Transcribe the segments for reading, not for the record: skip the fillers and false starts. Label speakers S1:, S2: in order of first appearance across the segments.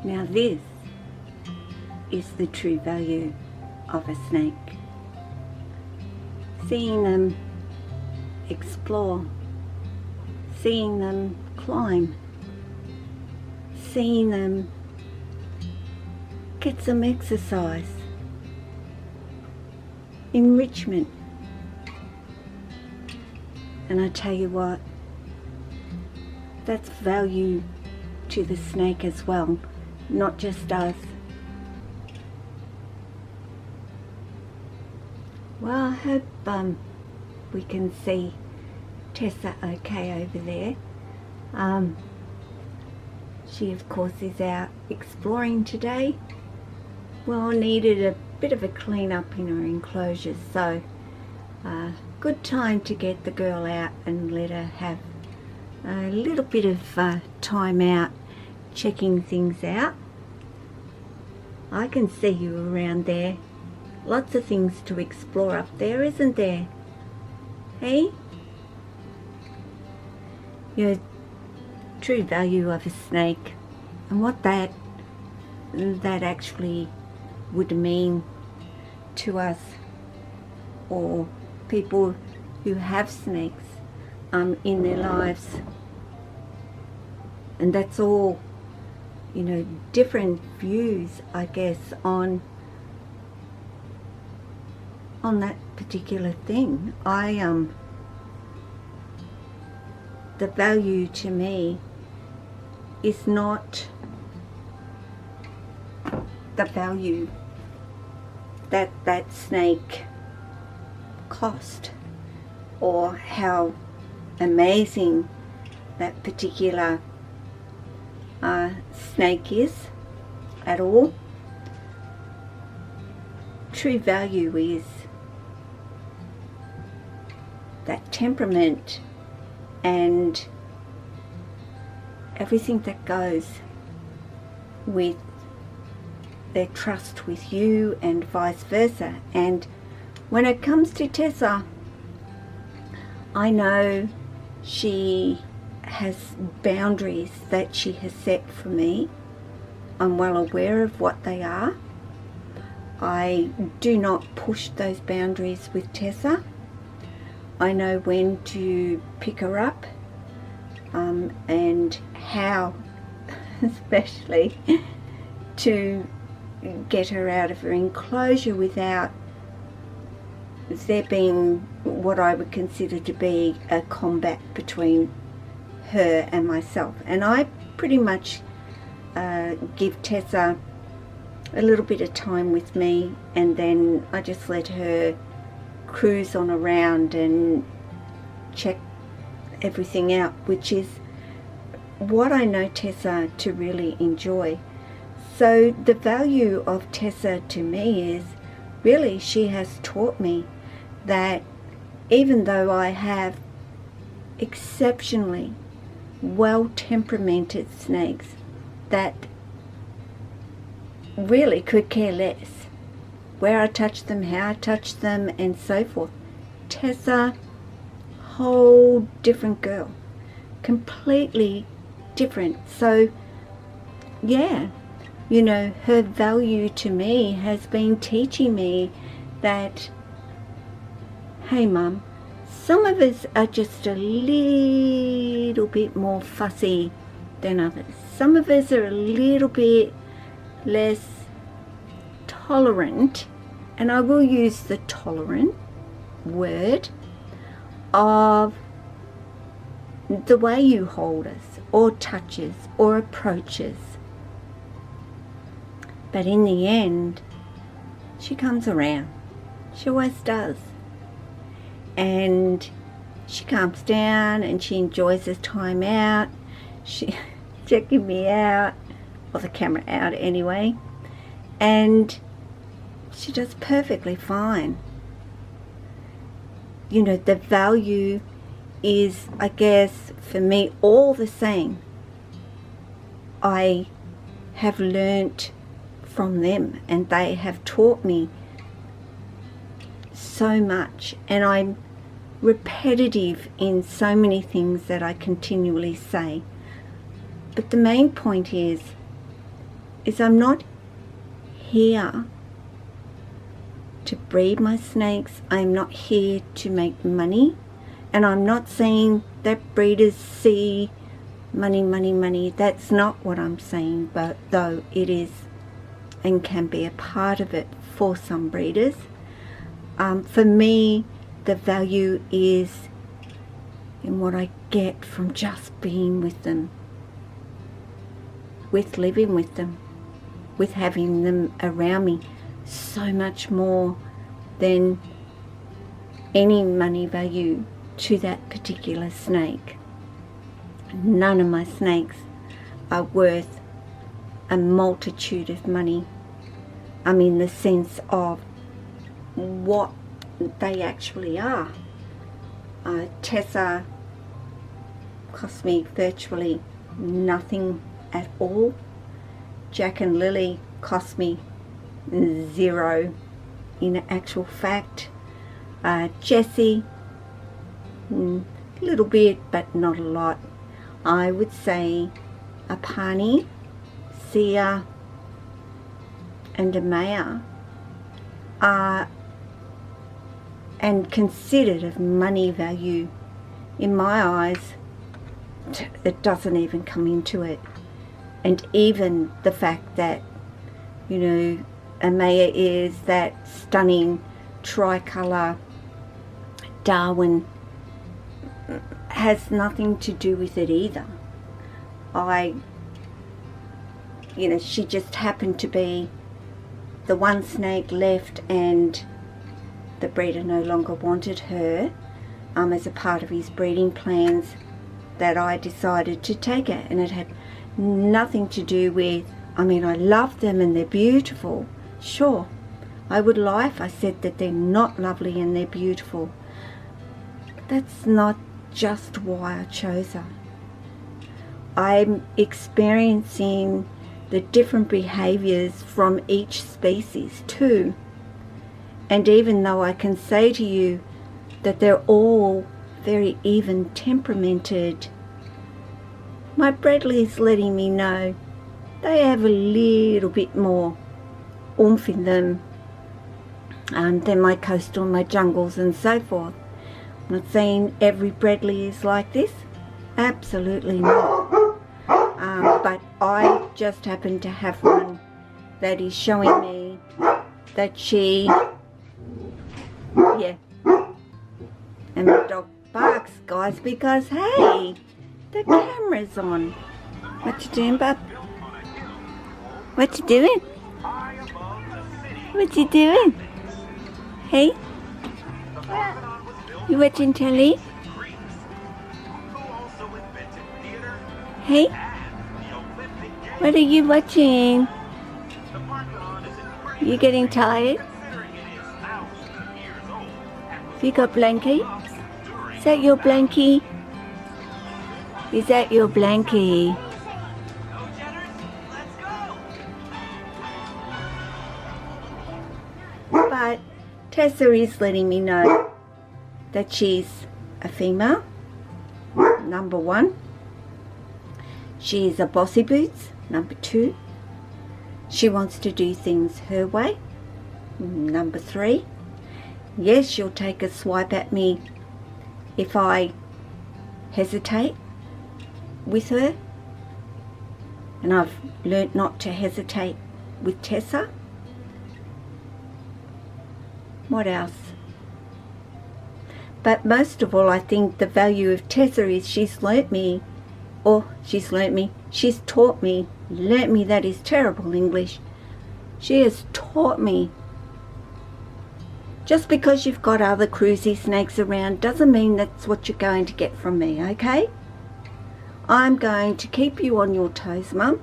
S1: Now this is the true value of a snake. Seeing them explore, seeing them climb, seeing them get some exercise, enrichment. And I tell you what, that's value to the snake as well, not just us. Well, I hope we can see Tessa okay over there. She of course is out exploring today. Well, needed a bit of a clean up in her enclosures, so good time to get the girl out and let her have a little bit of time out checking things out. I can see you around there. Lots of things to explore up there, isn't there? Hey? Your true value of a snake and what that actually would mean to us, or people who have snakes in their lives. And that's all, you know, different views, I guess, on that particular thing. The value to me is not the value that that snake cost, or how amazing that particular snake is at all. True value is that temperament and everything that goes with their trust with you and vice versa. And when it comes to Tessa, I know she has boundaries that she has set for me. I'm well aware of what they are. I do not push those boundaries with Tessa. I know when to pick her up and how, especially, to get her out of her enclosure without there being what I would consider to be a combat between her and myself. And I pretty much give Tessa a little bit of time with me, and then I just let her cruise on around and check everything out, which is what I know Tessa to really enjoy. So the value of Tessa to me is really she has taught me that even though I have exceptionally well-temperamented snakes that really could care less where I touch them, how I touch them, and so forth, Tessa, whole different girl, completely different. So yeah, you know, her value to me has been teaching me that, hey mum, some of us are just a little bit more fussy than others. Some of us are a little bit less tolerant, and I will use the tolerant word, of the way you hold us, or touches, or approaches. But in the end, she comes around. She always does. And she calms down and she enjoys her time out. She checking me out, or the camera out anyway. And she does perfectly fine. You know, the value is, I guess, for me, all the same. I have learnt from them, and they have taught me so much, and I'm repetitive in so many things that I continually say. But the main point is, is I'm not here to breed my snakes. I'm not here to make money. And I'm not saying that breeders see money, money, money. That's not what I'm saying, but though it is and can be a part of it for some breeders. For me, the value is in what I get from just being with them, with living with them, with having them around me. So much more than any money value to that particular snake. None of my snakes are worth a multitude of money. I mean, the sense of what they actually are. Tessa cost me virtually nothing at all. Jack and Lily cost me zero in actual fact. Jessie, a little bit, but not a lot. I would say a Pani, Sia, and a Maya are and considered of money value. In my eyes, it doesn't even come into it. And even the fact that, you know, Amaya is that stunning tricolour Darwin has nothing to do with it either. She just happened to be the one snake left, and the breeder no longer wanted her as a part of his breeding plans, that I decided to take her. And it had nothing to do with, I mean, I love them and they're beautiful. Sure, I would lie if I said that they're not lovely and they're beautiful. But that's not just why I chose her. I'm experiencing the different behaviours from each species too. And even though I can say to you that they're all very even temperamented, my Bredli is letting me know they have a little bit more oomph in them than my coastal, my jungles and so forth. I'm not saying every Bredli is like this, absolutely not. But I just happen to have one that is showing me that she, yeah, and my dog barks, guys, because hey, the camera's on. What you doing, bub? What you doing? What you doing? Hey? You watching telly? Hey? What are you watching? You getting tired? You got blankie? Is that your blankie? Is that your blankie? But Tessa is letting me know that she's a female, number one. She is a bossy boots, number two. She wants to do things her way, number three. Yes, she'll take a swipe at me if I hesitate with her, and I've learnt not to hesitate with Tessa. What else? But most of all, I think the value of Tessa is she's taught me, learnt me, that is terrible English. She has taught me. Just because you've got other cruisy snakes around doesn't mean that's what you're going to get from me, okay? I'm going to keep you on your toes, Mum,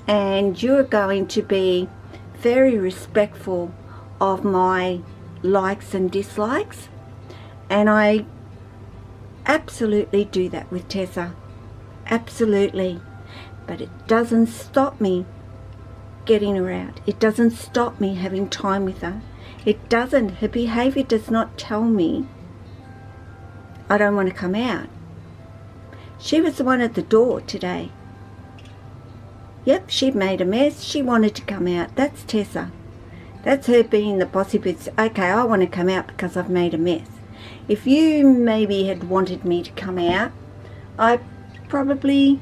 S1: and you're going to be very respectful of my likes and dislikes, and I absolutely do that with Tessa, absolutely. But it doesn't stop me getting her out. It doesn't stop me having time with her. It doesn't. Her behaviour does not tell me I don't want to come out. She was the one at the door today. Yep, she'd made a mess. She wanted to come out. That's Tessa. That's her being the bossy bitch. Okay, I want to come out because I've made a mess. If you maybe had wanted me to come out, I probably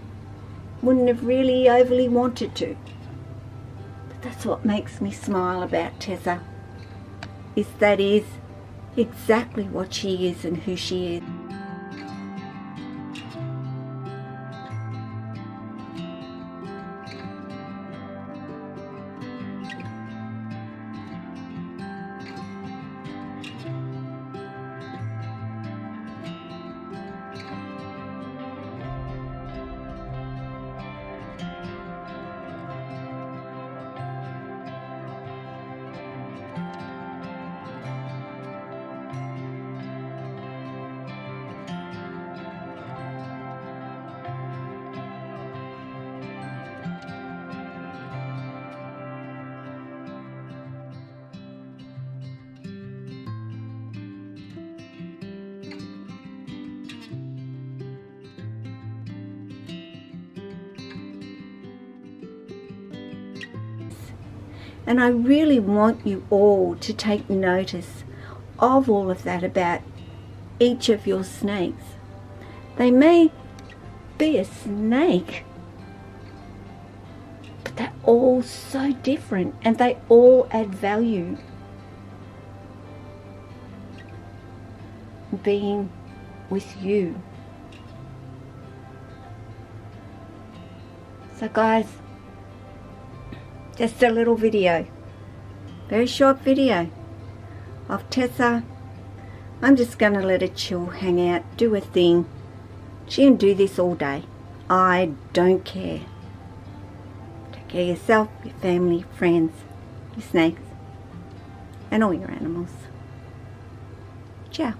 S1: wouldn't have really overly wanted to. But that's what makes me smile about Tessa. That is exactly what she is and who she is. And I really want you all to take notice of all of that about each of your snakes. They may be a snake, but they're all so different and they all add value. Being with you. So guys, just a little video, very short video of Tessa. I'm just going to let her chill, hang out, do her thing. She can do this all day. I don't care. Take care of yourself, your family, friends, your snakes, and all your animals. Ciao.